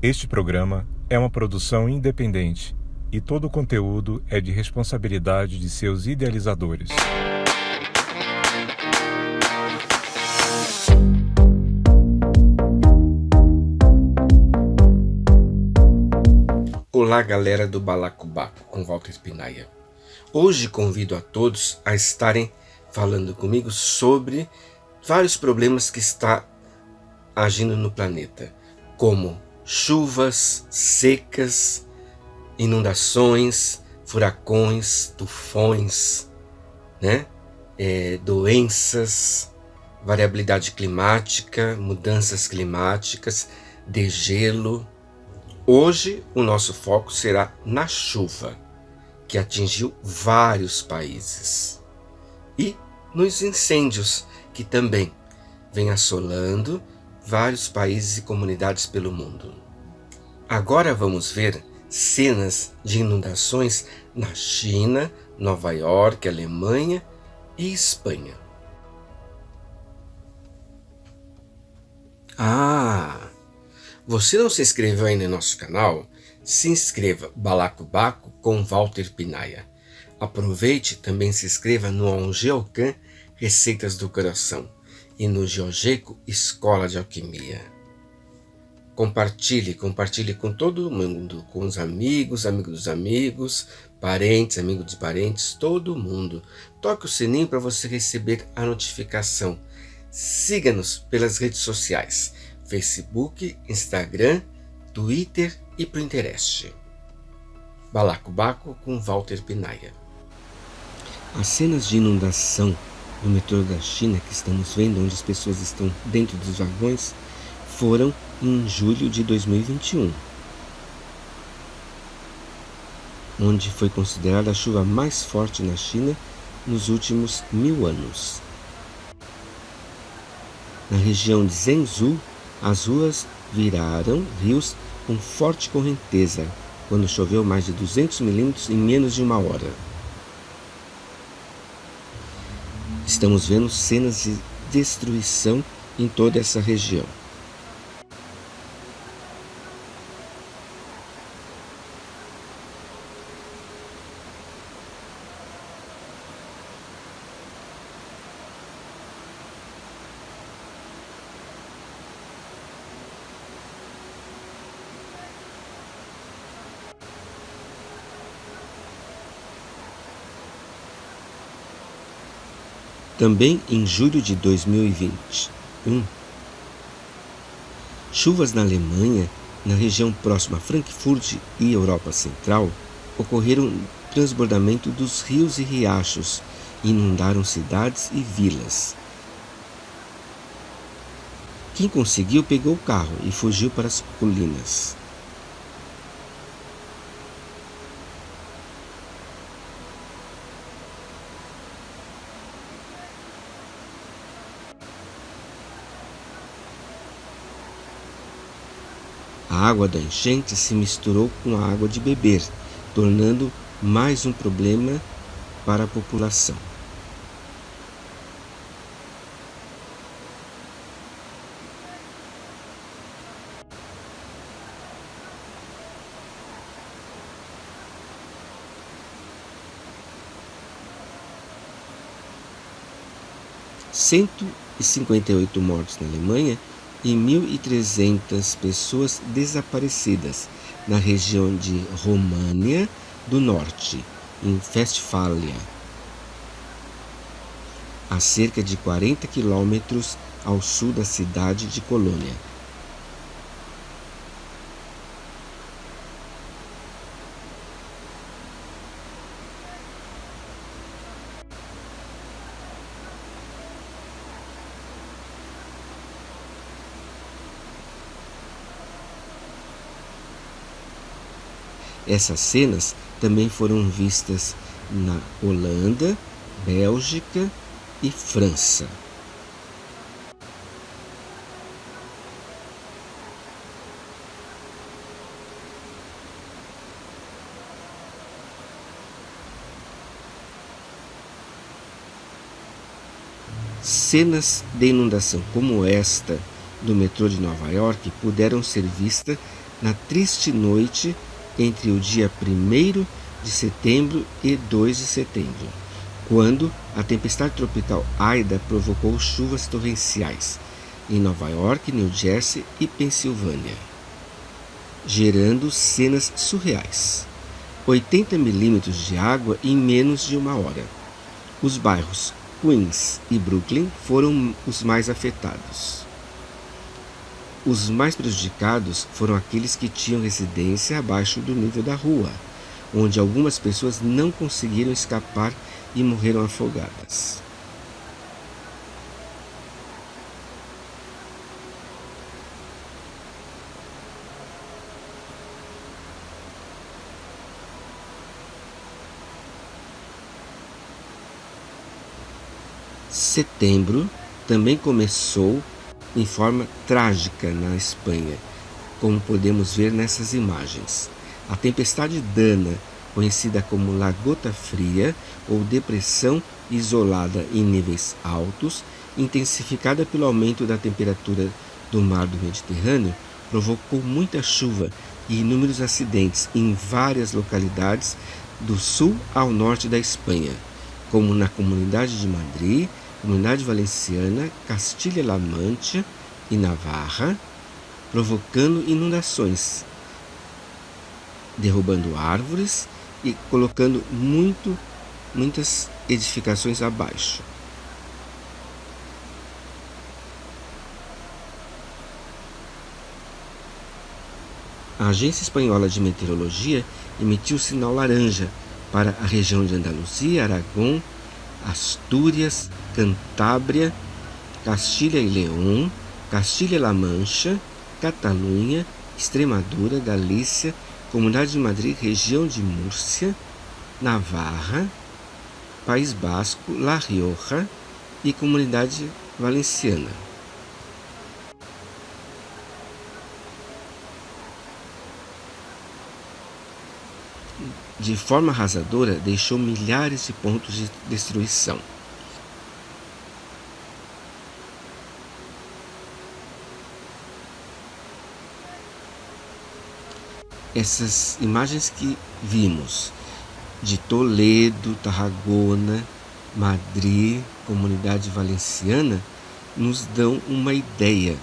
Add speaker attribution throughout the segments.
Speaker 1: Este programa é uma produção independente e todo o conteúdo é de responsabilidade de seus idealizadores.
Speaker 2: Olá, galera do Balacobaco com Walter Pinaia. Hoje convido a todos a estarem falando comigo sobre vários problemas que está agindo no planeta, como chuvas, secas, inundações, furacões, tufões, doenças, variabilidade climática, mudanças climáticas, degelo. Hoje o nosso foco será na chuva, que atingiu vários países, e nos incêndios, que também vem assolando vários países e comunidades pelo mundo. Agora vamos ver cenas de inundações na China, Nova York, Alemanha e Espanha. Você não se inscreveu ainda no nosso canal? Se inscreva, Balacobaco com Walter Pinaia. Aproveite e também se inscreva no Ongeocan Receitas do Coração e no Geogeco Escola de Alquimia. Compartilhe com todo mundo, com os amigos dos amigos, parentes, amigos dos parentes, todo mundo. Toque o sininho para você receber a notificação. Siga-nos pelas redes sociais, Facebook, Instagram, Twitter e Pinterest. Balacobaco com Walter Pinaia. As cenas de inundação no metrô da China que estamos vendo, onde as pessoas estão dentro dos vagões, foram em julho de 2021, onde foi considerada a chuva mais forte na China nos últimos 1000 anos. Na região de Zhengzhou, as ruas viraram rios com forte correnteza, quando choveu mais de 200 milímetros em menos de uma hora. Estamos vendo cenas de destruição em toda essa região. Também em julho de 2021, chuvas na Alemanha, na região próxima a Frankfurt e Europa Central, ocorreram transbordamento dos rios e riachos, e inundaram cidades e vilas. Quem conseguiu pegou o carro e fugiu para as colinas. A água da enchente se misturou com a água de beber, tornando mais um problema para a população. Cento e 58 mortos na Alemanha e 1.300 pessoas desaparecidas na região de România do Norte, em Westfália, a cerca de 40 quilômetros ao sul da cidade de Colônia. Essas cenas também foram vistas na Holanda, Bélgica e França. Cenas de inundação como esta do metrô de Nova York puderam ser vistas na triste noite entre o dia 1º de setembro e 2 de setembro, quando a tempestade tropical Aida provocou chuvas torrenciais em Nova York, New Jersey e Pensilvânia, gerando cenas surreais. 80 milímetros de água em menos de uma hora. Os bairros Queens e Brooklyn foram os mais afetados. Os mais prejudicados foram aqueles que tinham residência abaixo do nível da rua, onde algumas pessoas não conseguiram escapar e morreram afogadas. Setembro também começou em forma trágica na Espanha, como podemos ver nessas imagens. A tempestade Dana, conhecida como La Gota Fria ou depressão isolada em níveis altos, intensificada pelo aumento da temperatura do mar do Mediterrâneo, provocou muita chuva e inúmeros acidentes em várias localidades do sul ao norte da Espanha, como na Comunidade de Madrid, Comunidade Valenciana, Castilha-La Mancha e Navarra, provocando inundações, derrubando árvores e colocando muitas edificações abaixo. A Agência Espanhola de Meteorologia emitiu sinal laranja para a região de Andaluzia, Aragão, Astúrias, Cantábria, Castilha e León, Castilha-La Mancha, Catalunha, Extremadura, Galícia, Comunidade de Madrid, região de Múrcia, Navarra, País Basco, La Rioja e Comunidade Valenciana. De forma arrasadora, deixou milhares de pontos de destruição. Essas imagens que vimos de Toledo, Tarragona, Madrid, Comunidade Valenciana, nos dão uma ideia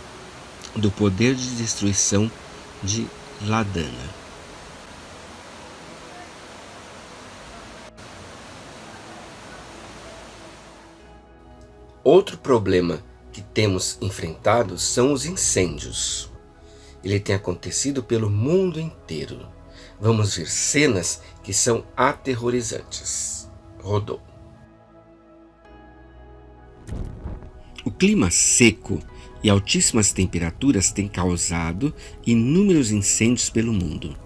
Speaker 2: do poder de destruição de La Dana. Outro problema que temos enfrentado são os incêndios. Ele tem acontecido pelo mundo inteiro. Vamos ver cenas que são aterrorizantes. Rodou. O clima seco e altíssimas temperaturas têm causado inúmeros incêndios pelo mundo.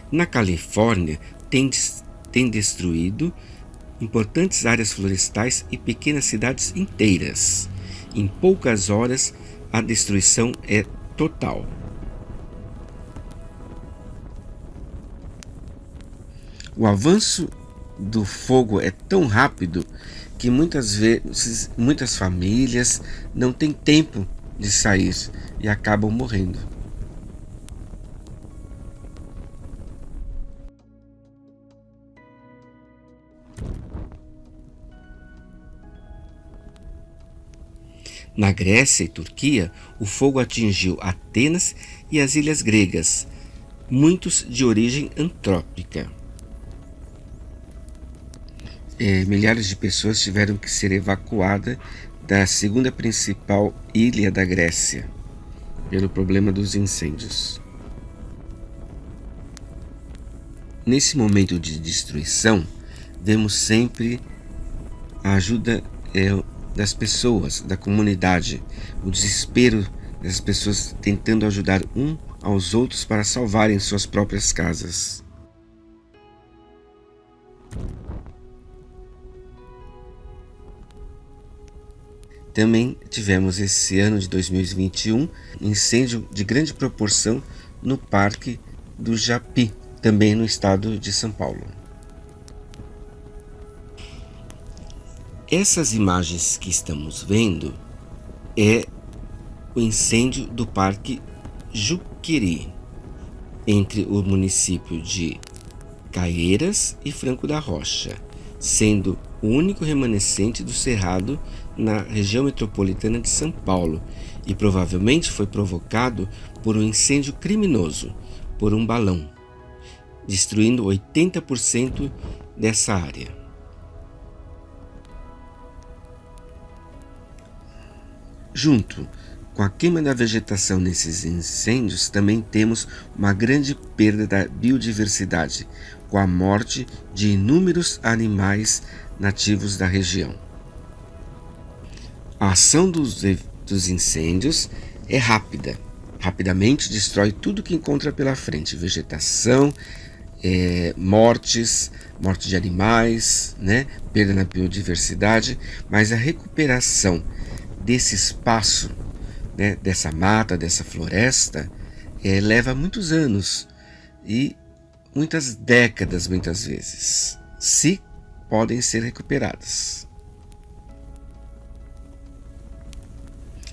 Speaker 2: Na Califórnia, tem destruído importantes áreas florestais e pequenas cidades inteiras. Em poucas horas, a destruição é total. O avanço do fogo é tão rápido que muitas vezes muitas famílias não têm tempo de sair e acabam morrendo. Na Grécia e Turquia, o fogo atingiu Atenas e as ilhas gregas, muitos de origem antrópica. Milhares de pessoas tiveram que ser evacuadas da segunda principal ilha da Grécia, pelo problema dos incêndios. Nesse momento de destruição, vemos sempre a ajuda das pessoas, da comunidade, o desespero das pessoas tentando ajudar um aos outros para salvarem suas próprias casas. Também tivemos esse ano de 2021 incêndio de grande proporção no Parque do Japi, também no estado de São Paulo. Essas imagens que estamos vendo é o incêndio do Parque Juqueri, entre o município de Caieiras e Franco da Rocha, sendo o único remanescente do cerrado na região metropolitana de São Paulo, e provavelmente foi provocado por um incêndio criminoso por um balão, destruindo 80% dessa área. Junto com a queima da vegetação nesses incêndios, também temos uma grande perda da biodiversidade, com a morte de inúmeros animais nativos da região. A ação dos incêndios é rápida. Rapidamente destrói tudo que encontra pela frente: vegetação, morte de animais, perda na biodiversidade, mas a recuperação desse espaço, dessa mata, dessa floresta, leva muitos anos e muitas décadas, muitas vezes, se podem ser recuperadas.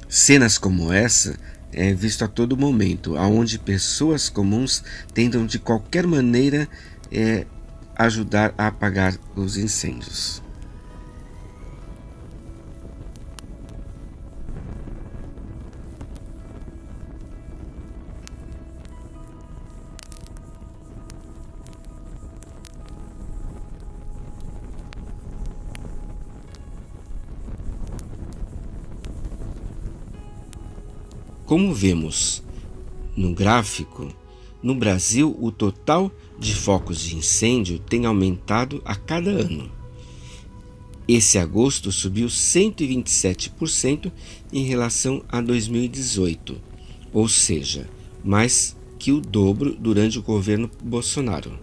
Speaker 2: Cenas como essa é visto a todo momento, onde pessoas comuns tentam de qualquer maneira ajudar a apagar os incêndios. Como vemos no gráfico, no Brasil o total de focos de incêndio tem aumentado a cada ano. Esse agosto subiu 127% em relação a 2018, ou seja, mais que o dobro durante o governo Bolsonaro.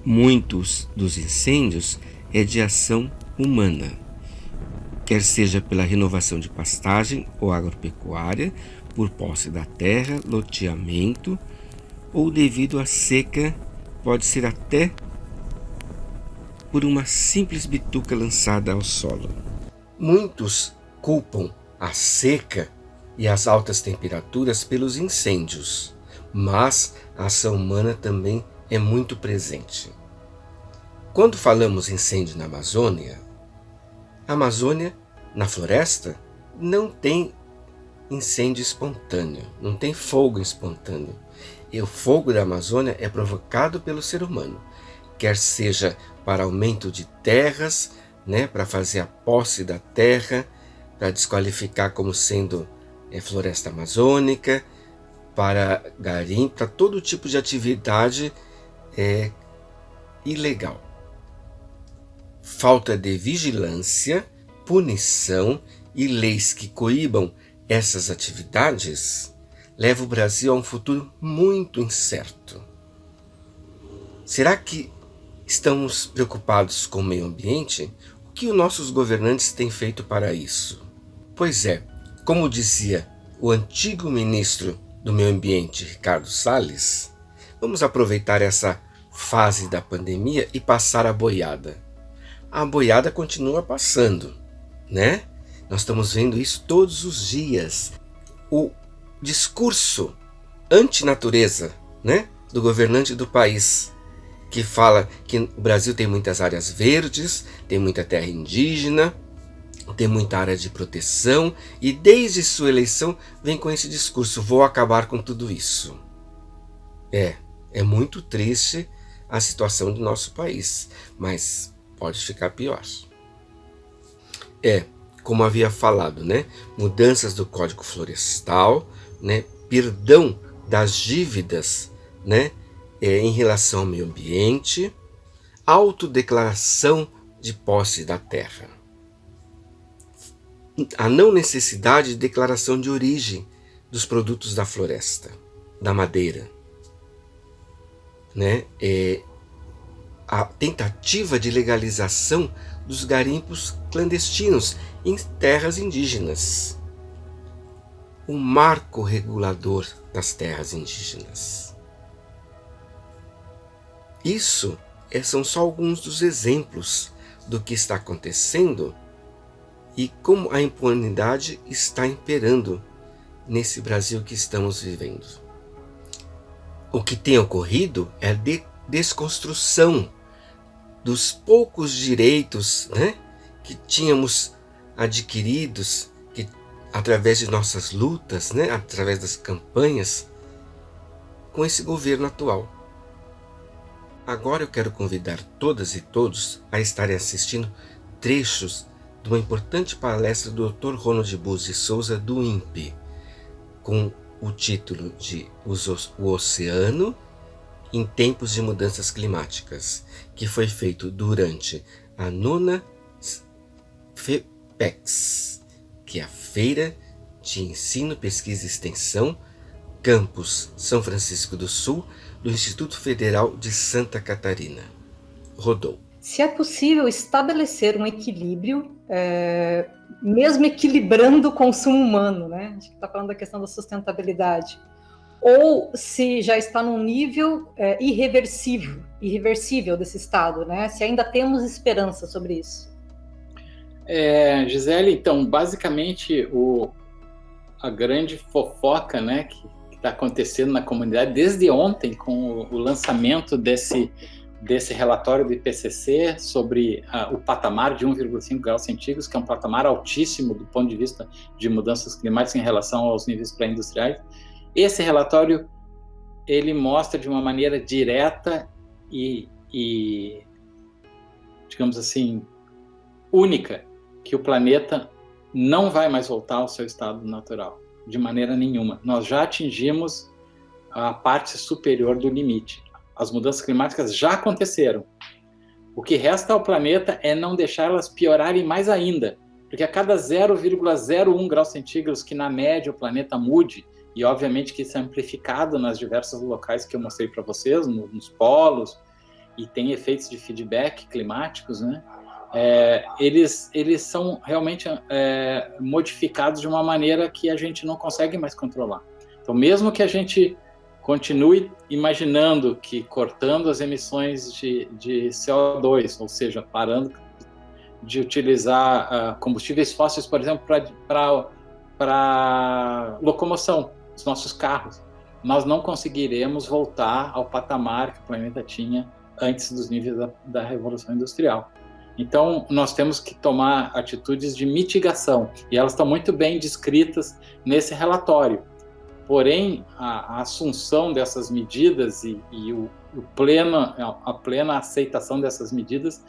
Speaker 2: Muitos dos incêndios é de ação humana, quer seja pela renovação de pastagem ou agropecuária, por posse da terra, loteamento, ou devido à seca, pode ser até por uma simples bituca lançada ao solo. Muitos culpam a seca e as altas temperaturas pelos incêndios, mas a ação humana também é muito presente. Quando falamos incêndio na Amazônia, na floresta, não tem incêndio espontâneo, não tem fogo espontâneo. E o fogo da Amazônia é provocado pelo ser humano, quer seja para aumento de terras, para fazer a posse da terra, para desqualificar como sendo floresta amazônica, para garimpo, para todo tipo de atividade ilegal. Falta de vigilância, punição e leis que coíbam essas atividades leva o Brasil a um futuro muito incerto. Será que estamos preocupados com o meio ambiente? O que os nossos governantes têm feito para isso? Pois é, como dizia o antigo ministro do Meio Ambiente, Ricardo Salles, vamos aproveitar essa fase da pandemia e passar a boiada. A boiada continua passando, Nós estamos vendo isso todos os dias. O discurso antinatureza, do governante do país, que fala que o Brasil tem muitas áreas verdes, tem muita terra indígena, tem muita área de proteção, e desde sua eleição vem com esse discurso: vou acabar com tudo isso. É muito triste a situação do nosso país, mas pode ficar pior. Como havia falado, mudanças do Código Florestal, perdão das dívidas, em relação ao meio ambiente, autodeclaração de posse da terra, a não necessidade de declaração de origem dos produtos da floresta, da madeira, a tentativa de legalização dos garimpos clandestinos em terras indígenas, o marco regulador das terras indígenas. Isso são só alguns dos exemplos do que está acontecendo e como a impunidade está imperando nesse Brasil que estamos vivendo. O que tem ocorrido é a desconstrução dos poucos direitos, né, que tínhamos adquiridos através de nossas lutas, né, através das campanhas, com esse governo atual. Agora eu quero convidar todas e todos a estarem assistindo trechos de uma importante palestra do Dr. Ronald Bus de Souza, do INPE, com o título de O Oceano em Tempos de Mudanças Climáticas, que foi feito durante a 9ª FEPEX, que é a Feira de Ensino, Pesquisa e Extensão, Campus São Francisco do Sul, do Instituto Federal de Santa Catarina. Rodou.
Speaker 3: Se é possível estabelecer um equilíbrio, mesmo equilibrando o consumo humano, né? A gente está falando da questão da sustentabilidade. Ou se já está num nível irreversível desse estado, né? Se ainda temos esperança sobre isso.
Speaker 4: Gisele, então, basicamente, a grande fofoca, né, que está acontecendo na comunidade desde ontem, com o lançamento desse relatório do IPCC sobre o patamar de 1,5 graus centígrados, que é um patamar altíssimo do ponto de vista de mudanças climáticas em relação aos níveis pré-industriais. Esse relatório, ele mostra de uma maneira direta e digamos assim, única, que o planeta não vai mais voltar ao seu estado natural, de maneira nenhuma. Nós já atingimos a parte superior do limite. As mudanças climáticas já aconteceram. O que resta ao planeta é não deixar elas piorarem mais ainda, porque a cada 0,01 graus centígrados que na média o planeta mude, e obviamente que isso é amplificado nas diversos locais que eu mostrei para vocês, nos polos, e tem efeitos de feedback climáticos, né? Eles são realmente modificados de uma maneira que a gente não consegue mais controlar. Então, mesmo que a gente continue imaginando que cortando as emissões de CO2, ou seja, parando de utilizar combustíveis fósseis, por exemplo, para locomoção dos nossos carros, nós não conseguiremos voltar ao patamar que o planeta tinha antes dos níveis da Revolução Industrial. Então, nós temos que tomar atitudes de mitigação, e elas estão muito bem descritas nesse relatório. Porém, a assunção dessas medidas e a plena aceitação dessas medidas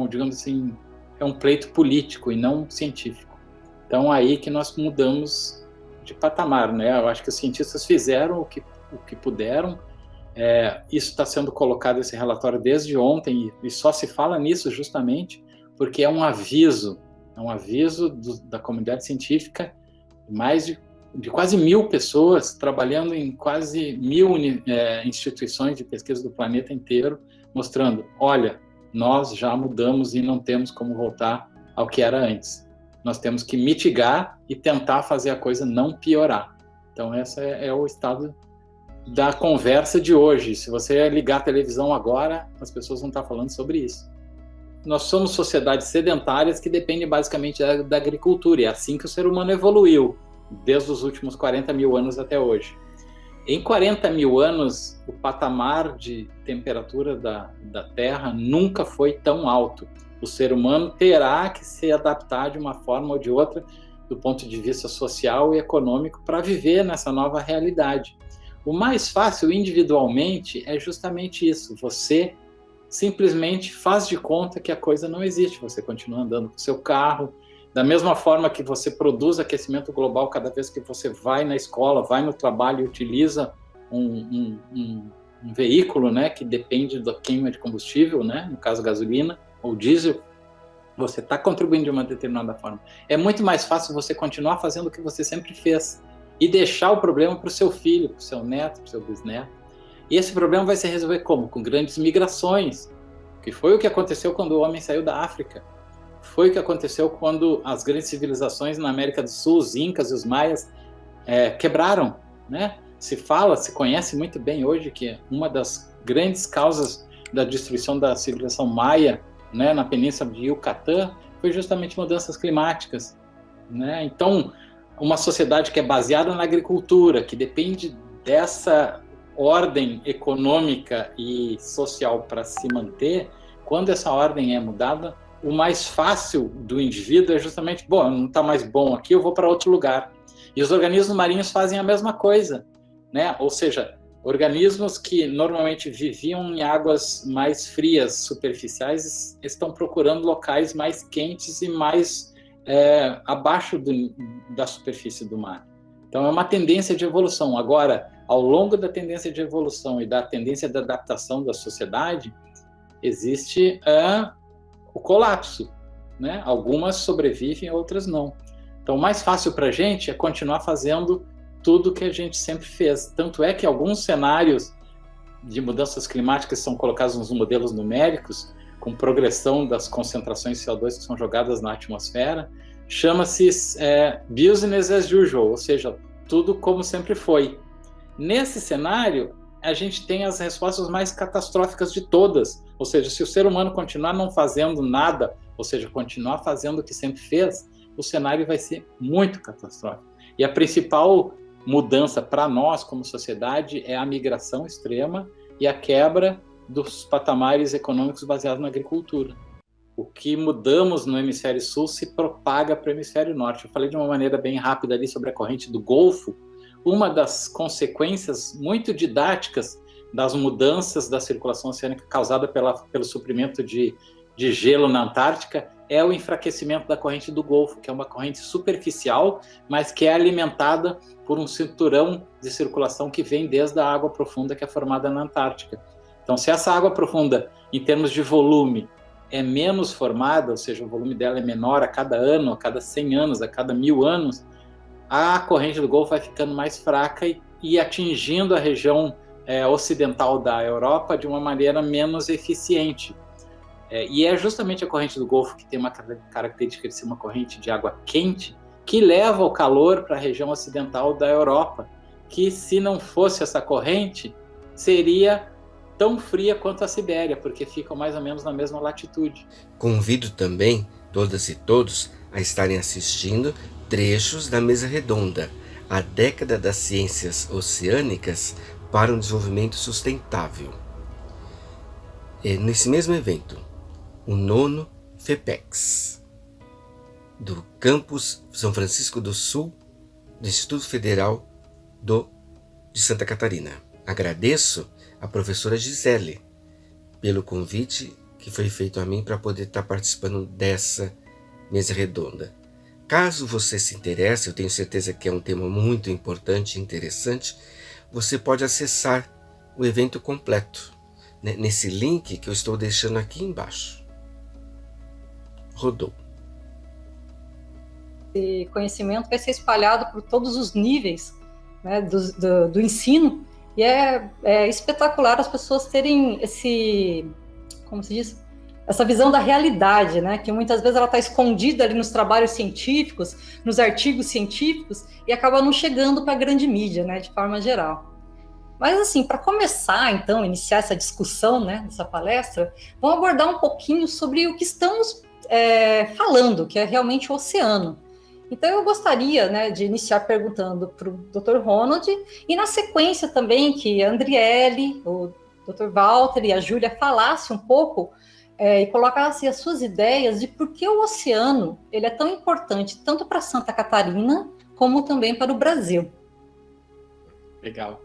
Speaker 4: digamos assim, é um pleito político e não científico. Então, aí que nós mudamos de patamar, né? Eu acho que os cientistas fizeram o que puderam. Isso está sendo colocado, esse relatório, desde ontem, e só se fala nisso justamente porque é um aviso da comunidade científica, mais de quase 1.000 pessoas trabalhando em quase 1.000 instituições de pesquisa do planeta inteiro, mostrando, olha, nós já mudamos e não temos como voltar ao que era antes. Nós temos que mitigar e tentar fazer a coisa não piorar. Então, esse é o estado da conversa de hoje. Se você ligar a televisão agora, as pessoas vão estar falando sobre isso. Nós somos sociedades sedentárias que dependem basicamente da agricultura, e é assim que o ser humano evoluiu, desde os últimos 40 mil anos até hoje. Em 40 mil anos, o patamar de temperatura da Terra nunca foi tão alto. O ser humano terá que se adaptar de uma forma ou de outra, do ponto de vista social e econômico, para viver nessa nova realidade. O mais fácil individualmente é justamente isso. Você simplesmente faz de conta que a coisa não existe. Você continua andando com o seu carro. Da mesma forma que você produz aquecimento global cada vez que você vai na escola, vai no trabalho e utiliza um veículo, né, que depende da queima de combustível, né, no caso gasolina ou diesel, você está contribuindo de uma determinada forma. É muito mais fácil você continuar fazendo o que você sempre fez e deixar o problema para o seu filho, para o seu neto, para o seu bisneto. E esse problema vai se resolver como? Com grandes migrações, que foi o que aconteceu quando o homem saiu da África. Foi o que aconteceu quando as grandes civilizações na América do Sul, os Incas e os Maias, quebraram, né? Se conhece muito bem hoje que uma das grandes causas da destruição da civilização maia, né, na península de Yucatán, foi justamente mudanças climáticas, né? Então, uma sociedade que é baseada na agricultura, que depende dessa ordem econômica e social para se manter, quando essa ordem é mudada, o mais fácil do indivíduo é justamente, bom, não está mais bom aqui, eu vou para outro lugar. E os organismos marinhos fazem a mesma coisa, né? Ou seja, organismos que normalmente viviam em águas mais frias, superficiais, estão procurando locais mais quentes e mais abaixo da superfície do mar. Então, é uma tendência de evolução. Agora, ao longo da tendência de evolução e da tendência de adaptação da sociedade, existe o colapso, né? Algumas sobrevivem, outras não. Então, o mais fácil para a gente é continuar fazendo tudo que a gente sempre fez. Tanto é que alguns cenários de mudanças climáticas são colocados nos modelos numéricos, com progressão das concentrações de CO2 que são jogadas na atmosfera, chama-se business as usual, ou seja, tudo como sempre foi. Nesse cenário, a gente tem as respostas mais catastróficas de todas, ou seja, se o ser humano continuar não fazendo nada, ou seja, continuar fazendo o que sempre fez, o cenário vai ser muito catastrófico. E a principal mudança para nós como sociedade é a migração extrema e a quebra dos patamares econômicos baseados na agricultura. O que mudamos no hemisfério sul se propaga para o hemisfério norte. Eu falei de uma maneira bem rápida ali sobre a corrente do Golfo. Uma das consequências muito didáticas das mudanças da circulação oceânica causada pelo suprimento de gelo na Antártica é o enfraquecimento da corrente do Golfo, que é uma corrente superficial, mas que é alimentada por um cinturão de circulação que vem desde a água profunda que é formada na Antártica. Então, se essa água profunda, em termos de volume, é menos formada, ou seja, o volume dela é menor a cada ano, a cada 100 anos, a cada 1000 anos, a corrente do Golfo vai ficando mais fraca e atingindo a região ocidental da Europa de uma maneira menos eficiente. E é justamente a corrente do Golfo, que tem uma característica de ser uma corrente de água quente, que leva o calor para a região ocidental da Europa, que se não fosse essa corrente, seria tão fria quanto a Sibéria, porque ficam mais ou menos na mesma latitude.
Speaker 2: Convido também todas e todos a estarem assistindo trechos da Mesa Redonda, a década das ciências oceânicas para um desenvolvimento sustentável. Nesse mesmo evento, o 9º FEPEX, do campus São Francisco do Sul, do Instituto Federal de Santa Catarina. Agradeço a professora Gisele pelo convite que foi feito a mim para poder estar participando dessa mesa redonda. Caso você se interesse, eu tenho certeza que é um tema muito importante e interessante, você pode acessar o evento completo, né, nesse link que eu estou deixando aqui embaixo. Rodou.
Speaker 3: Esse conhecimento vai ser espalhado por todos os níveis, né, do ensino, e é espetacular as pessoas terem essa visão da realidade, né, que muitas vezes ela está escondida ali nos trabalhos científicos, nos artigos científicos, e acaba não chegando para a grande mídia, né, de forma geral. Mas, assim, para começar, então, iniciar essa discussão, né, dessa palestra, vamos abordar um pouquinho sobre o que estamos falando, que é realmente o oceano. Então, eu gostaria, né, de iniciar perguntando para o Dr. Ronald, e na sequência também que a Andriele, o Dr. Walter e a Júlia falassem um pouco e colocassem as suas ideias de por que o oceano ele é tão importante, tanto para Santa Catarina, como também para o Brasil.
Speaker 4: Legal.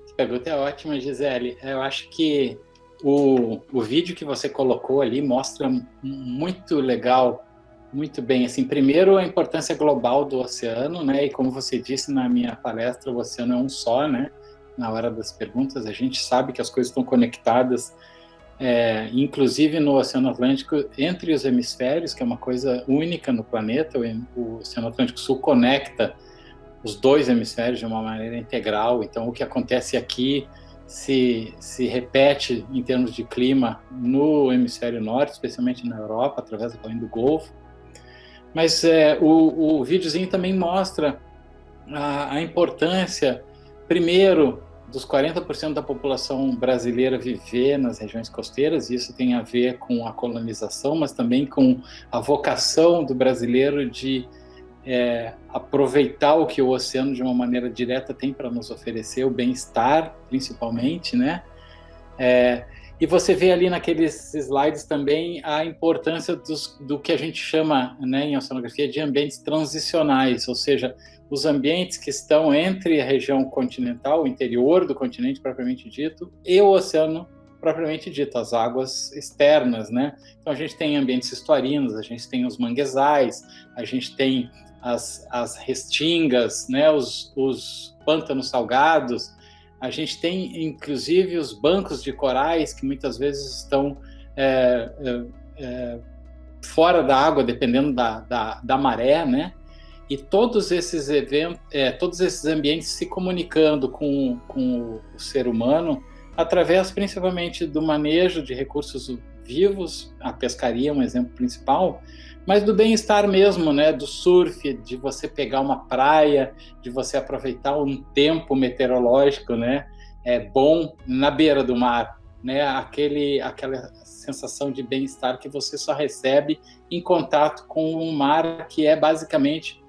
Speaker 4: Essa pergunta é ótima, Gisele. Eu acho que o vídeo que você colocou ali mostra muito legal, muito bem. Assim, primeiro, a importância global do oceano, né? E como você disse na minha palestra, o oceano é um só, né? Na hora das perguntas, a gente sabe que as coisas estão conectadas, inclusive no Oceano Atlântico, entre os hemisférios, que é uma coisa única no planeta. O Oceano Atlântico Sul conecta os dois hemisférios de uma maneira integral. Então, o que acontece aqui se repete em termos de clima no hemisfério norte, especialmente na Europa, através da corrente do Golfo. Mas o videozinho também mostra a importância, primeiro, dos 40% da população brasileira viver nas regiões costeiras, e isso tem a ver com a colonização, mas também com a vocação do brasileiro de aproveitar o que o oceano de uma maneira direta tem para nos oferecer, o bem-estar, principalmente, né? E você vê ali naqueles slides também a importância do que a gente chama, né, em oceanografia de ambientes transicionais, ou seja, os ambientes que estão entre a região continental, o interior do continente propriamente dito, e o oceano propriamente dito, as águas externas, né? Então a gente tem ambientes estuarinos, a gente tem os manguezais, a gente tem as restingas, né, os pântanos salgados, a gente tem inclusive os bancos de corais que muitas vezes estão fora da água, dependendo da maré, né? E todos esses eventos, todos esses ambientes se comunicando com o ser humano através principalmente do manejo de recursos vivos, a pescaria é um exemplo principal, mas do bem-estar mesmo, né? Do surf, de você pegar uma praia, de você aproveitar um tempo meteorológico, né? Bom na beira do mar, né? Aquela sensação de bem-estar que você só recebe em contato com o mar, que é basicamente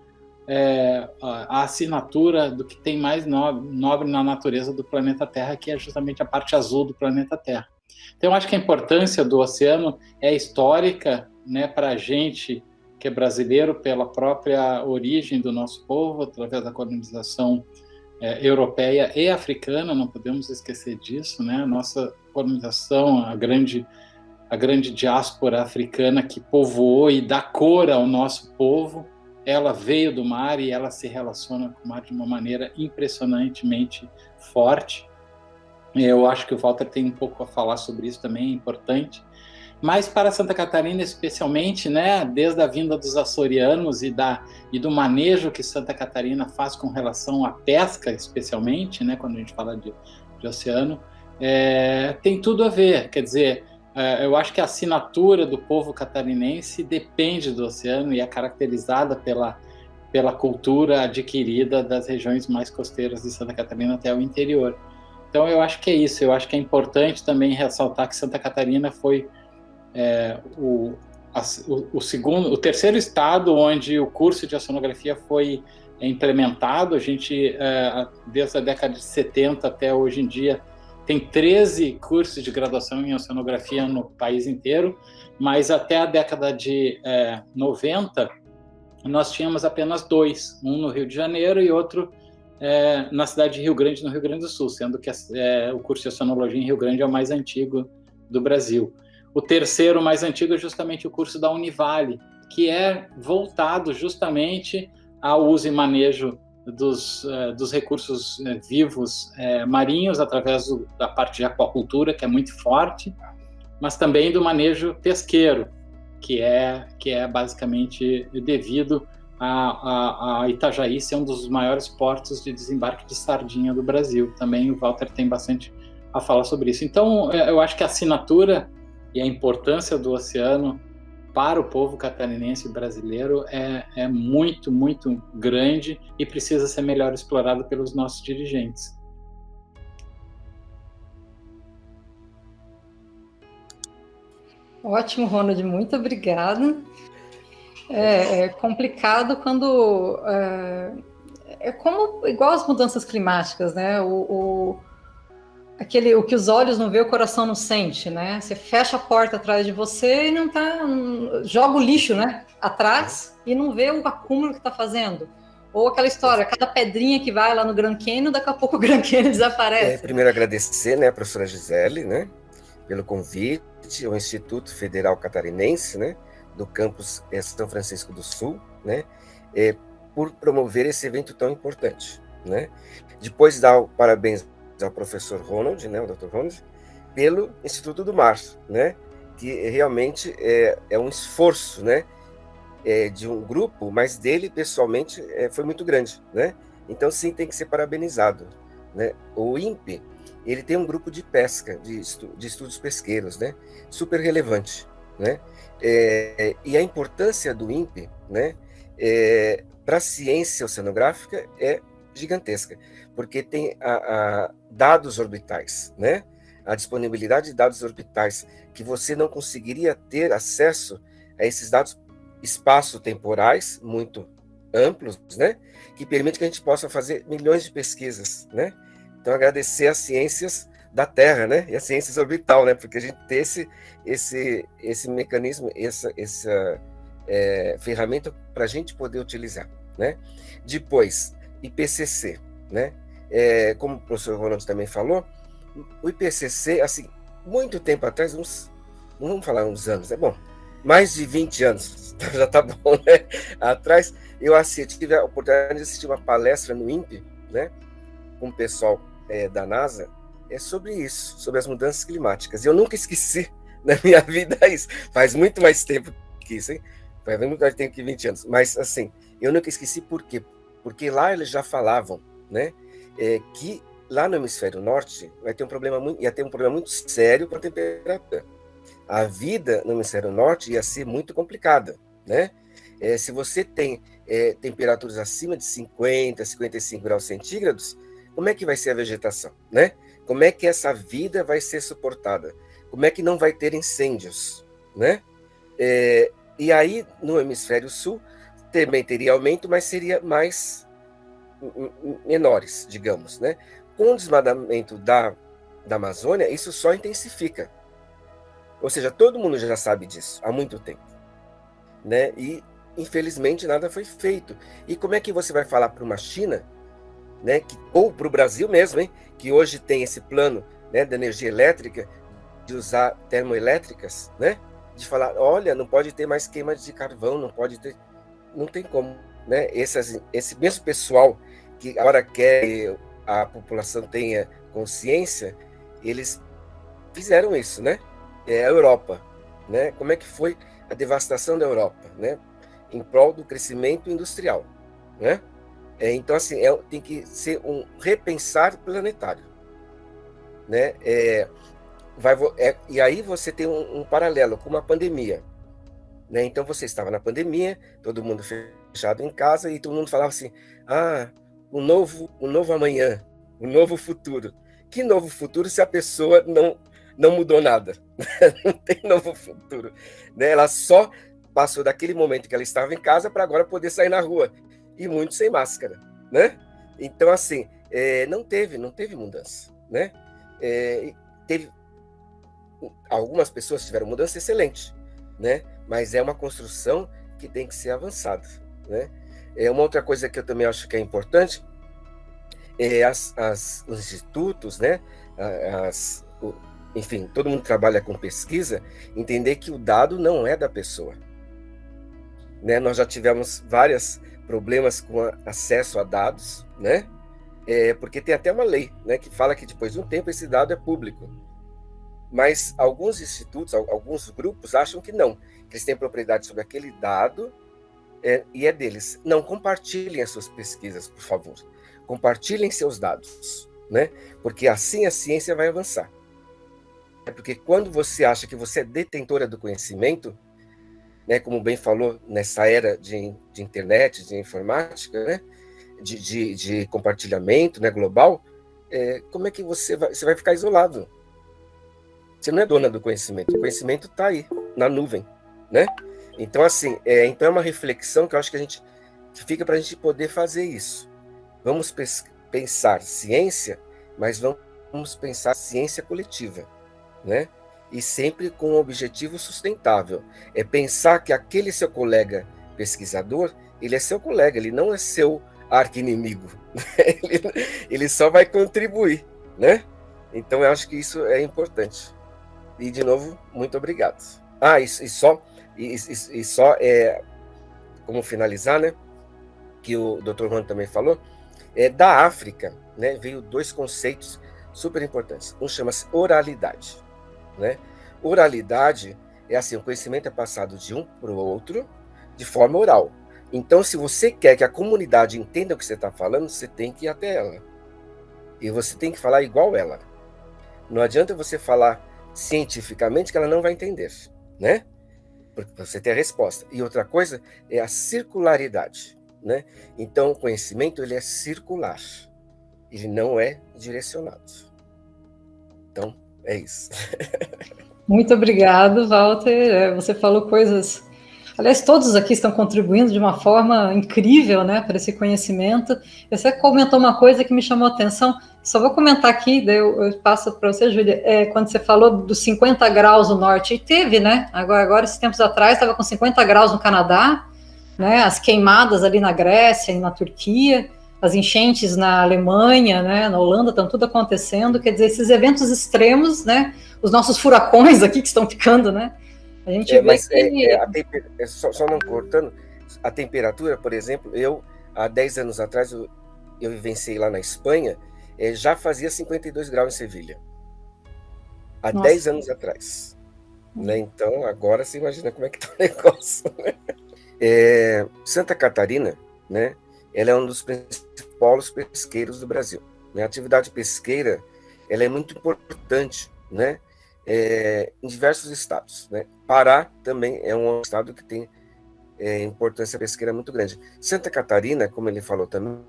Speaker 4: a assinatura do que tem mais nobre na natureza do planeta Terra, que é justamente a parte azul do planeta Terra. Então, eu acho que a importância do oceano é histórica, né, para a gente que é brasileiro, pela própria origem do nosso povo, através da colonização europeia e africana, não podemos esquecer disso, né? A nossa colonização, a grande diáspora africana que povoou e dá cor ao nosso povo, ela veio do mar e ela se relaciona com o mar de uma maneira impressionantemente forte. Eu acho que o Walter tem um pouco a falar sobre isso também, é importante. Mas para Santa Catarina, especialmente, né, desde a vinda dos açorianos e do manejo que Santa Catarina faz com relação à pesca, especialmente, né, quando a gente fala de oceano, tem tudo a ver. Quer dizer, eu acho que a assinatura do povo catarinense depende do oceano e é caracterizada pela cultura adquirida das regiões mais costeiras de Santa Catarina até o interior. Então, eu acho que é isso. Eu acho que é importante também ressaltar que Santa Catarina foi o terceiro estado onde o curso de oceanografia foi implementado. A gente, desde a década de 70 até hoje em dia, tem 13 cursos de graduação em oceanografia no país inteiro, mas até a década de 90, nós tínhamos apenas 2, um no Rio de Janeiro e outro na cidade de Rio Grande, no Rio Grande do Sul, sendo que o curso de oceanologia em Rio Grande é o mais antigo do Brasil. O terceiro mais antigo é justamente o curso da Univale, que é voltado justamente ao uso e manejo dos recursos vivos marinhos, através da parte de aquacultura, que é muito forte, mas também do manejo pesqueiro, que é basicamente devido a Itajaí ser um dos maiores portos de desembarque de sardinha do Brasil. Também o Walter tem bastante a falar sobre isso. Então, eu acho que a assinatura e a importância do oceano para o povo catarinense e brasileiro é muito, muito grande e precisa ser melhor explorado pelos nossos dirigentes.
Speaker 3: Ótimo, Ronald, muito obrigada. É complicado quando... É como igual as mudanças climáticas, né? O que os olhos não vê, o coração não sente, né? Você fecha a porta atrás de você e joga o lixo, né, atrás e não vê o acúmulo que está fazendo. Ou aquela história, cada pedrinha que vai lá no Grand Canyon, daqui a pouco o Grand Canyon desaparece.
Speaker 2: Primeiro agradecer, né, a professora Gisele, né, pelo convite ao Instituto Federal Catarinense, né, do campus São Francisco do Sul, né, por promover esse evento tão importante, né. Depois dar parabéns ao professor Ronald, né, o Dr. Ronald, pelo Instituto do Mar, né, que realmente é um esforço, né, de um grupo, mas dele pessoalmente foi muito grande, né. Então sim, tem que ser parabenizado, né. O INPE, ele tem um grupo de pesca, de estudos pesqueiros, né, super relevante, né. E a importância do INPE, né, para a ciência oceanográfica é gigantesca, porque tem dados orbitais, né? A disponibilidade de dados orbitais, que você não conseguiria ter acesso a esses dados espaço-temporais muito amplos, né? Que permite que a gente possa fazer milhões de pesquisas, né? Então, agradecer às ciências da Terra, né? E às ciências orbital, né? Porque a gente tem esse mecanismo, essa ferramenta para a gente poder utilizar, né? Depois, IPCC, né? Como o professor Ronaldo também falou, o IPCC, assim, muito tempo atrás, não vamos falar uns anos, é bom, mais de 20 anos, já tá bom, né? Atrás, eu tive a oportunidade de assistir uma palestra no INPE, né? Com o pessoal da NASA, sobre isso, sobre as mudanças climáticas. E eu nunca esqueci na minha vida isso. Faz muito mais tempo que isso, hein? Faz muito mais tempo que 20 anos. Mas, assim, eu nunca esqueci por quê? Porque lá eles já falavam, né? Que lá no hemisfério norte ia ter um problema muito sério com a temperatura. A vida no hemisfério norte ia ser muito complicada, né? Se você tem temperaturas acima de 50, 55 graus centígrados, como é que vai ser a vegetação, né? Como é que essa vida vai ser suportada? Como é que não vai ter incêndios, né? E aí, no hemisfério sul, também teria aumento, mas seria mais menores, digamos, né? Com o desmatamento da Amazônia, isso só intensifica. Ou seja, todo mundo já sabe disso há muito tempo, né? E, infelizmente, nada foi feito. E como é que você vai falar para uma China, né, ou para o Brasil mesmo, hein, que hoje tem esse plano, né, da energia elétrica, de usar termoelétricas, né, de falar, olha, não pode ter mais queima de carvão, não tem como, né? Esse mesmo pessoal que agora quer que a população tenha consciência, eles fizeram isso, né? A Europa, né? Como é que foi a devastação da Europa, né? Em prol do crescimento industrial, né? Então, assim, tem que ser um repensar planetário, né? E aí você tem um paralelo com uma pandemia, né? Então, você estava na pandemia, todo mundo fechado em casa, e todo mundo falava assim, um novo amanhã, um novo futuro. Que novo futuro se a pessoa não mudou nada? Não tem novo futuro, né? Ela só passou daquele momento que ela estava em casa para agora poder sair na rua, e muito sem máscara, né? Então, assim, não teve mudança, né? Algumas pessoas tiveram mudança excelente, né? Mas é uma construção que tem que ser avançada, né? Uma outra coisa que eu também acho que é importante os institutos, né? Enfim, todo mundo trabalha com pesquisa, entender que o dado não é da pessoa, né? Nós já tivemos vários problemas com acesso a dados, né? Porque tem até uma lei, né, que fala que depois de um tempo esse dado é público. Mas alguns institutos, alguns grupos acham que não, que eles têm propriedade sobre aquele dado e é deles. Não, compartilhem as suas pesquisas, por favor. Compartilhem seus dados, né? Porque assim a ciência vai avançar. Porque quando você acha que você é detentora do conhecimento, né, como bem falou, nessa era de internet, de informática, né, de compartilhamento, né, global, como é que você vai ficar isolado? Você não é dona do conhecimento, o conhecimento está aí, na nuvem, né? Então, assim, então é uma reflexão que eu acho que fica para a gente poder fazer isso. Vamos pensar ciência, mas vamos pensar ciência coletiva, né? E sempre com um objetivo sustentável. É pensar que aquele seu colega pesquisador, ele é seu colega, ele não é seu arqui-inimigo. Ele só vai contribuir, né? Então, eu acho que isso é importante. E, de novo, muito obrigado. Como finalizar, né? Que o Dr. Juan também falou, da África, né, veio 2 conceitos super importantes. Um chama-se oralidade, né? Oralidade é assim, o conhecimento é passado de um para o outro de forma oral. Então, se você quer que a comunidade entenda o que você está falando, você tem que ir até ela. E você tem que falar igual ela. Não adianta você falar cientificamente que ela não vai entender, né? Porque você tem a resposta. E outra coisa é a circularidade, né? Então, o conhecimento ele é circular, ele não é direcionado. Então, é isso.
Speaker 3: Muito obrigado, Walter. Você falou coisas... Aliás, todos aqui estão contribuindo de uma forma incrível, né, para esse conhecimento. Você comentou uma coisa que me chamou a atenção, só vou comentar aqui, daí eu passo para você, Júlia, quando você falou dos 50 graus no norte, e teve, né, agora esses tempos atrás, estava com 50 graus no Canadá, né, as queimadas ali na Grécia e na Turquia, as enchentes na Alemanha, né, na Holanda, estão tudo acontecendo, quer dizer, esses eventos extremos, né, os nossos furacões aqui que estão ficando, né, a gente vê
Speaker 2: Mas
Speaker 3: que...
Speaker 2: só não cortando, a temperatura, por exemplo, há 10 anos atrás, eu vivenciei lá na Espanha, já fazia 52 graus em Sevilha. Há 10 anos atrás. Né? Então, agora você imagina como é que está o negócio. Né? Santa Catarina, né? Ela é um dos principais polos pesqueiros do Brasil. Né? A atividade pesqueira ela é muito importante, né? Em diversos estados. Né? Pará também é um estado que tem importância pesqueira muito grande. Santa Catarina, como ele falou também,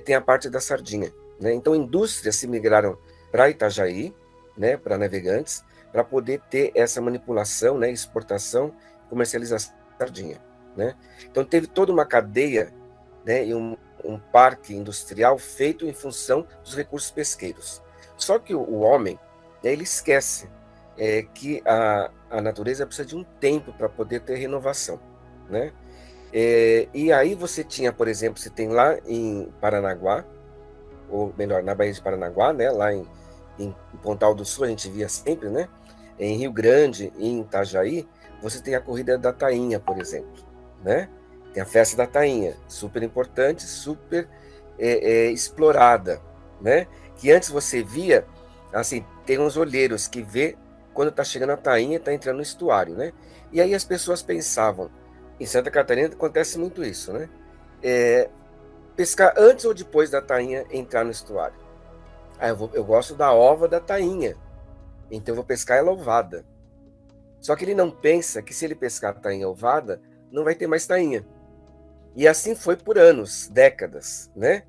Speaker 2: tem a parte da sardinha. Né? Então, indústrias se migraram para Itajaí, né, para Navegantes, para poder ter essa manipulação, né, exportação, comercialização da sardinha. Né? Então, teve toda uma cadeia, né, e um parque industrial feito em função dos recursos pesqueiros. Só que o homem, né, ele esquece que a natureza precisa de um tempo para poder ter renovação. Né? E aí você tinha, por exemplo, você tem lá em Paranaguá, ou melhor, na Baía de Paranaguá, né, lá em Pontal do Sul, a gente via sempre, né? Em Rio Grande, em Itajaí, você tem a corrida da tainha, por exemplo, né? Tem a festa da tainha, super importante, super explorada, né? Que antes você via, assim, tem uns olheiros que vê quando está chegando a tainha, está entrando no estuário, né? E aí as pessoas pensavam, em Santa Catarina acontece muito isso, né? Pescar antes ou depois da tainha entrar no estuário. Eu gosto da ova da tainha, então eu vou pescar ela ovada. Só que ele não pensa que se ele pescar a tainha ovada, não vai ter mais tainha. E assim foi por anos, décadas, né?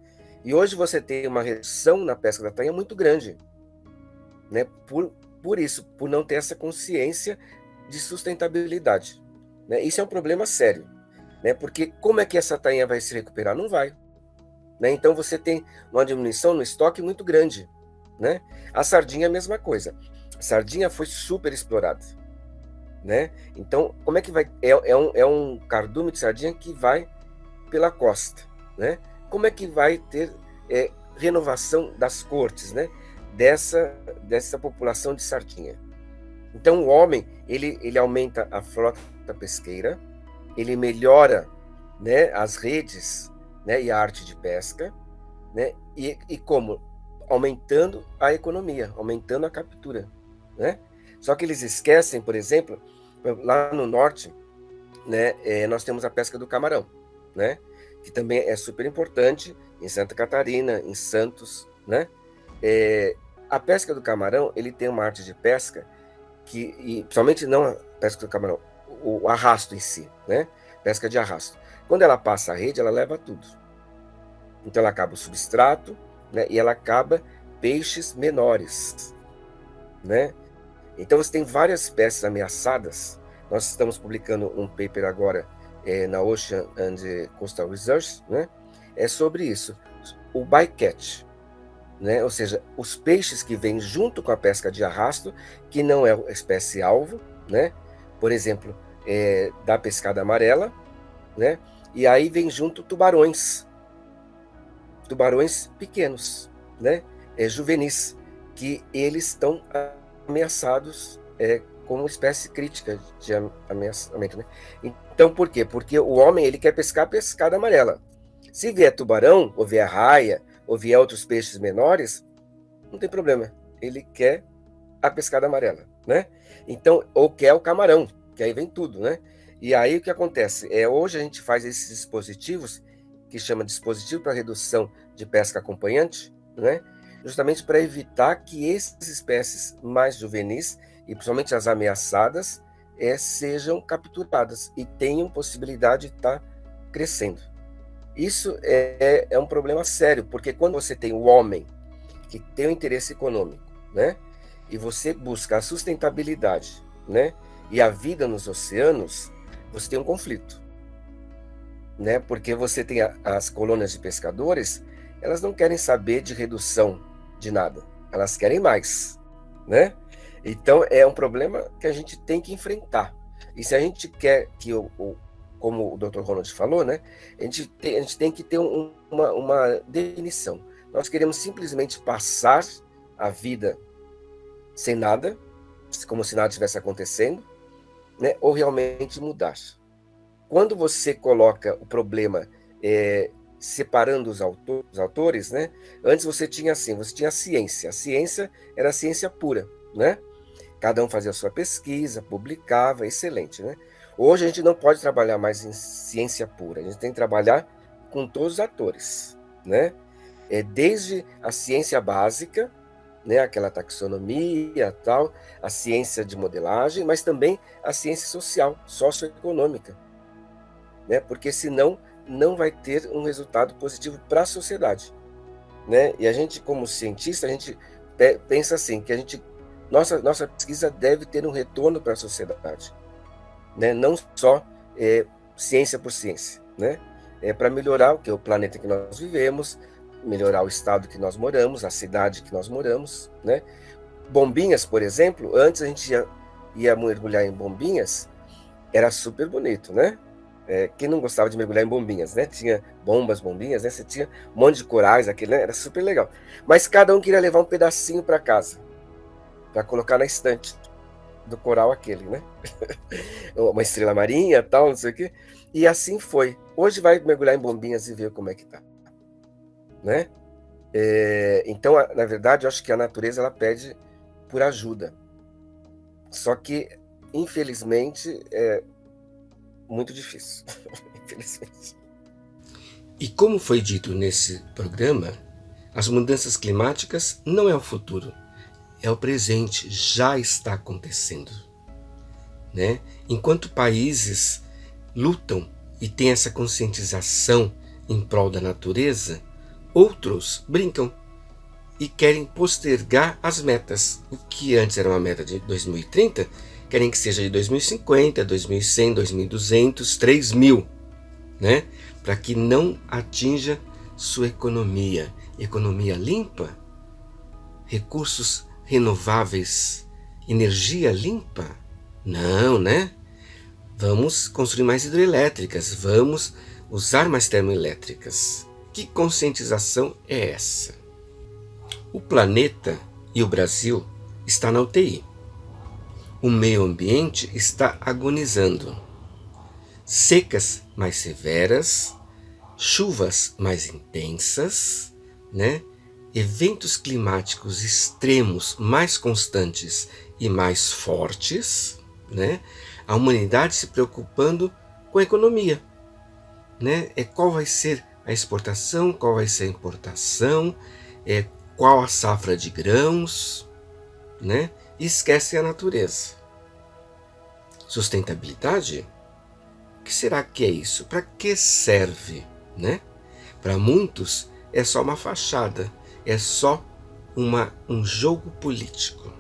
Speaker 2: E hoje você tem uma redução na pesca da tainha muito grande, né? Por isso, por não ter essa consciência de sustentabilidade. Né? Isso é um problema sério, né? Porque como é que essa tainha vai se recuperar? Não vai. Né? Então você tem uma diminuição no estoque muito grande. Né? A sardinha é a mesma coisa. A sardinha foi super explorada. Né? Então, como é que vai? É um cardume de sardinha que vai pela costa. Né? Como é que vai ter renovação das cortes, né? dessa população de sardinha? Então, o homem ele aumenta a frota pesqueira, ele melhora, né, as redes, né, e a arte de pesca, né, e como? Aumentando a economia, aumentando a captura. Né? Só que eles esquecem, por exemplo, lá no norte, né, nós temos a pesca do camarão, né, que também é super importante em Santa Catarina, em Santos. Né? A pesca do camarão ele tem uma arte de pesca e principalmente não a pesca do camarão, o arrasto em si, né? Pesca de arrasto. Quando ela passa a rede, ela leva tudo. Então ela acaba o substrato, né? E ela acaba peixes menores, né? Então você tem várias espécies ameaçadas. Nós estamos publicando um paper agora na Ocean and Coastal Research, né? Sobre isso, o bycatch. Né? Ou seja, os peixes que vêm junto com a pesca de arrasto, que não é a espécie-alvo, né? Por exemplo, da pescada amarela, né? E aí vem junto tubarões pequenos, né? Juvenis, que eles estão ameaçados como espécie crítica de ameaçamento. Né? Então, por quê? Porque o homem ele quer pescar a pescada amarela. Se vier tubarão, ou vier raia, ou vier outros peixes menores, não tem problema. Ele quer a pescada amarela, né? Então, ou quer o camarão, que aí vem tudo, né? E aí o que acontece? Hoje a gente faz esses dispositivos, que chama dispositivo para redução de pesca acompanhante, né? Justamente para evitar que essas espécies mais juvenis, e principalmente as ameaçadas, sejam capturadas e tenham possibilidade de estar crescendo. Isso é um problema sério, porque quando você tem o homem que tem o interesse econômico, né, e você busca a sustentabilidade, né, e a vida nos oceanos, você tem um conflito, né, porque você tem as colônias de pescadores, elas não querem saber de redução de nada, elas querem mais, né? Então é um problema que a gente tem que enfrentar. E se a gente quer que como o Dr. Ronald falou, né, a gente tem que ter uma definição. Nós queremos simplesmente passar a vida sem nada, como se nada estivesse acontecendo, né, ou realmente mudar. Quando você coloca o problema separando os autores, né, antes você tinha assim, você tinha a ciência era a ciência pura, né? Cada um fazia a sua pesquisa, publicava, excelente, né? Hoje a gente não pode trabalhar mais em ciência pura, a gente tem que trabalhar com todos os atores, né? Desde a ciência básica, né, aquela taxonomia, tal, a ciência de modelagem, mas também a ciência social, socioeconômica, né? Porque senão não vai ter um resultado positivo para a sociedade, né? E a gente, como cientista, a gente pensa assim, que nossa pesquisa deve ter um retorno para a sociedade, né? Não só ciência por ciência, né? Para melhorar o planeta que nós vivemos, melhorar o estado que nós moramos, a cidade que nós moramos, né? Bombinhas, por exemplo, antes a gente ia mergulhar em Bombinhas, era super bonito, né? Quem não gostava de mergulhar em Bombinhas, né? Tinha bombinhas, né? Você tinha um monte de corais, aquele, né? Era super legal. Mas cada um queria levar um pedacinho para casa, para colocar na estante do coral aquele, né? Uma estrela marinha, tal, não sei o quê. E assim foi. Hoje vai mergulhar em Bombinhas e ver como é que tá, né? Então, na verdade, eu acho que a natureza ela pede por ajuda. Só que, infelizmente, é muito difícil. Infelizmente. E como foi dito nesse programa, as mudanças climáticas não é o futuro, é o presente, já está acontecendo, né? Enquanto países lutam e têm essa conscientização em prol da natureza, outros brincam e querem postergar as metas. O que antes era uma meta de 2030, querem que seja de 2050, 2100, 2200, 3000, né? Para que não atinja sua economia. Economia limpa, recursos renováveis, energia limpa? Não, né? Vamos construir mais hidrelétricas, vamos usar mais termoelétricas. Que conscientização é essa? O planeta e o Brasil está na UTI. O meio ambiente está agonizando. Secas mais severas, chuvas mais intensas, né? Eventos climáticos extremos mais constantes e mais fortes, né? A humanidade se preocupando com a economia, né? Qual vai ser a exportação, qual vai ser a importação, qual a safra de grãos, né? E esquece a natureza. Sustentabilidade? O que será que é isso? Para que serve, né? Para muitos é só uma fachada, é só um jogo político.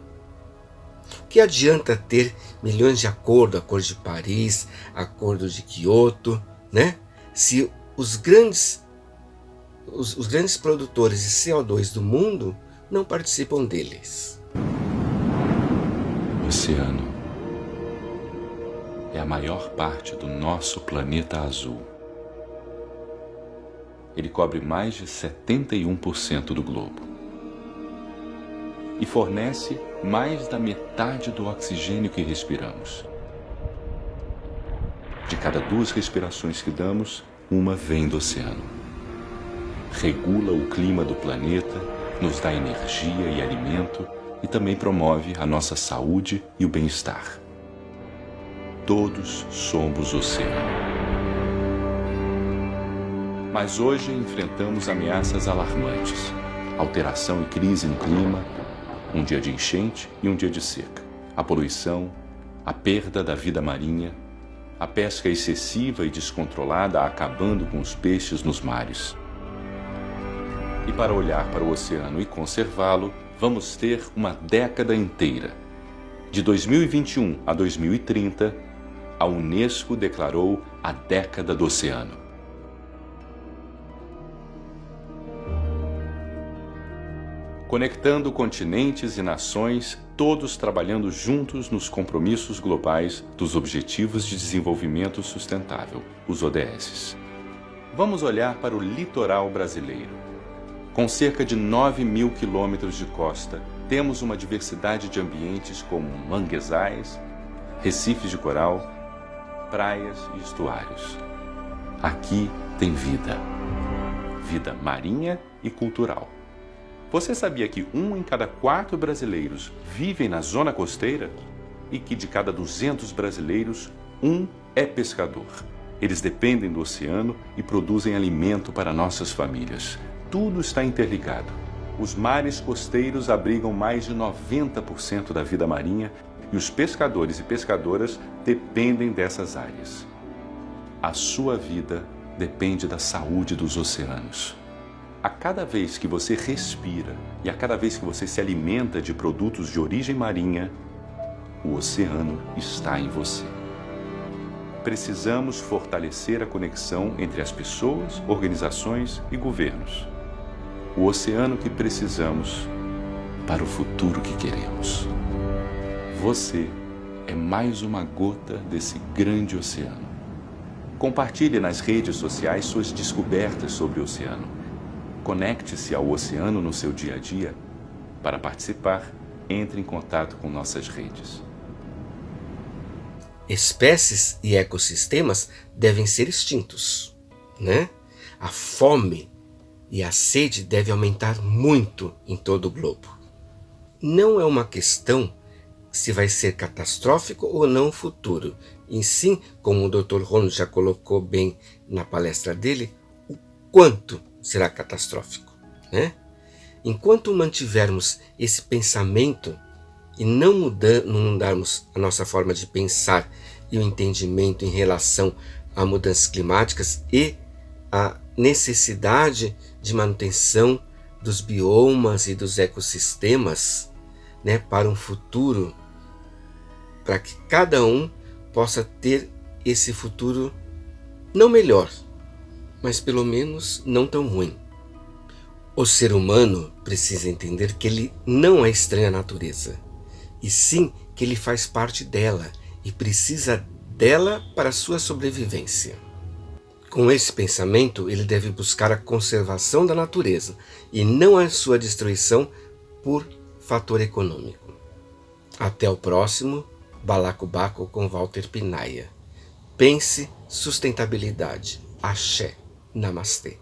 Speaker 2: O que adianta ter milhões de acordos, Acordo de Paris, Acordo de Quioto, né? Se os grandes produtores de CO2 do mundo não participam deles.
Speaker 5: O oceano é a maior parte do nosso planeta azul. Ele cobre mais de 71% do globo e fornece mais da metade do oxigênio que respiramos. De cada 2 respirações que damos, uma vem do oceano. Regula o clima do planeta, nos dá energia e alimento e também promove a nossa saúde e o bem-estar. Todos somos oceano. Mas hoje enfrentamos ameaças alarmantes. Alteração e crise no clima, um dia de enchente e um dia de seca. A poluição, a perda da vida marinha, a pesca excessiva e descontrolada acabando com os peixes nos mares. E para olhar para o oceano e conservá-lo, vamos ter uma década inteira. De 2021 a 2030, a Unesco declarou a Década do Oceano. Conectando continentes e nações, todos trabalhando juntos nos compromissos globais dos Objetivos de Desenvolvimento Sustentável, os ODS. Vamos olhar para o litoral brasileiro. Com cerca de 9.000 quilômetros de costa, temos uma diversidade de ambientes como manguezais, recifes de coral, praias e estuários. Aqui tem vida. Vida marinha e cultural. Você sabia que 1 em cada 4 brasileiros vivem na zona costeira? E que de cada 200 brasileiros, 1 é pescador. Eles dependem do oceano e produzem alimento para nossas famílias. Tudo está interligado. Os mares costeiros abrigam mais de 90% da vida marinha e os pescadores e pescadoras dependem dessas áreas. A sua vida depende da saúde dos oceanos. A cada vez que você respira e a cada vez que você se alimenta de produtos de origem marinha, o oceano está em você. Precisamos fortalecer a conexão entre as pessoas, organizações e governos. O oceano que precisamos para o futuro que queremos. Você é mais uma gota desse grande oceano. Compartilhe nas redes sociais suas descobertas sobre o oceano. Conecte-se ao oceano no seu dia a dia. Para participar, entre em contato com nossas redes.
Speaker 2: Espécies e ecossistemas devem ser extintos, né? A fome e a sede devem aumentar muito em todo o globo. Não é uma questão se vai ser catastrófico ou não o futuro, e sim, como o Dr. Ronald já colocou bem na palestra dele, o quanto será catastrófico, né? Enquanto mantivermos esse pensamento e não mudarmos a nossa forma de pensar e o entendimento em relação a mudanças climáticas e a necessidade de manutenção dos biomas e dos ecossistemas, né, para um futuro, para que cada um possa ter esse futuro não melhor, mas pelo menos não tão ruim. O ser humano precisa entender que ele não é estranho à natureza, e sim que ele faz parte dela e precisa dela para a sua sobrevivência. Com esse pensamento, ele deve buscar a conservação da natureza e não a sua destruição por fator econômico. Até o próximo Balacobaco com Walter Pinaia. Pense sustentabilidade. Axé. Namastê.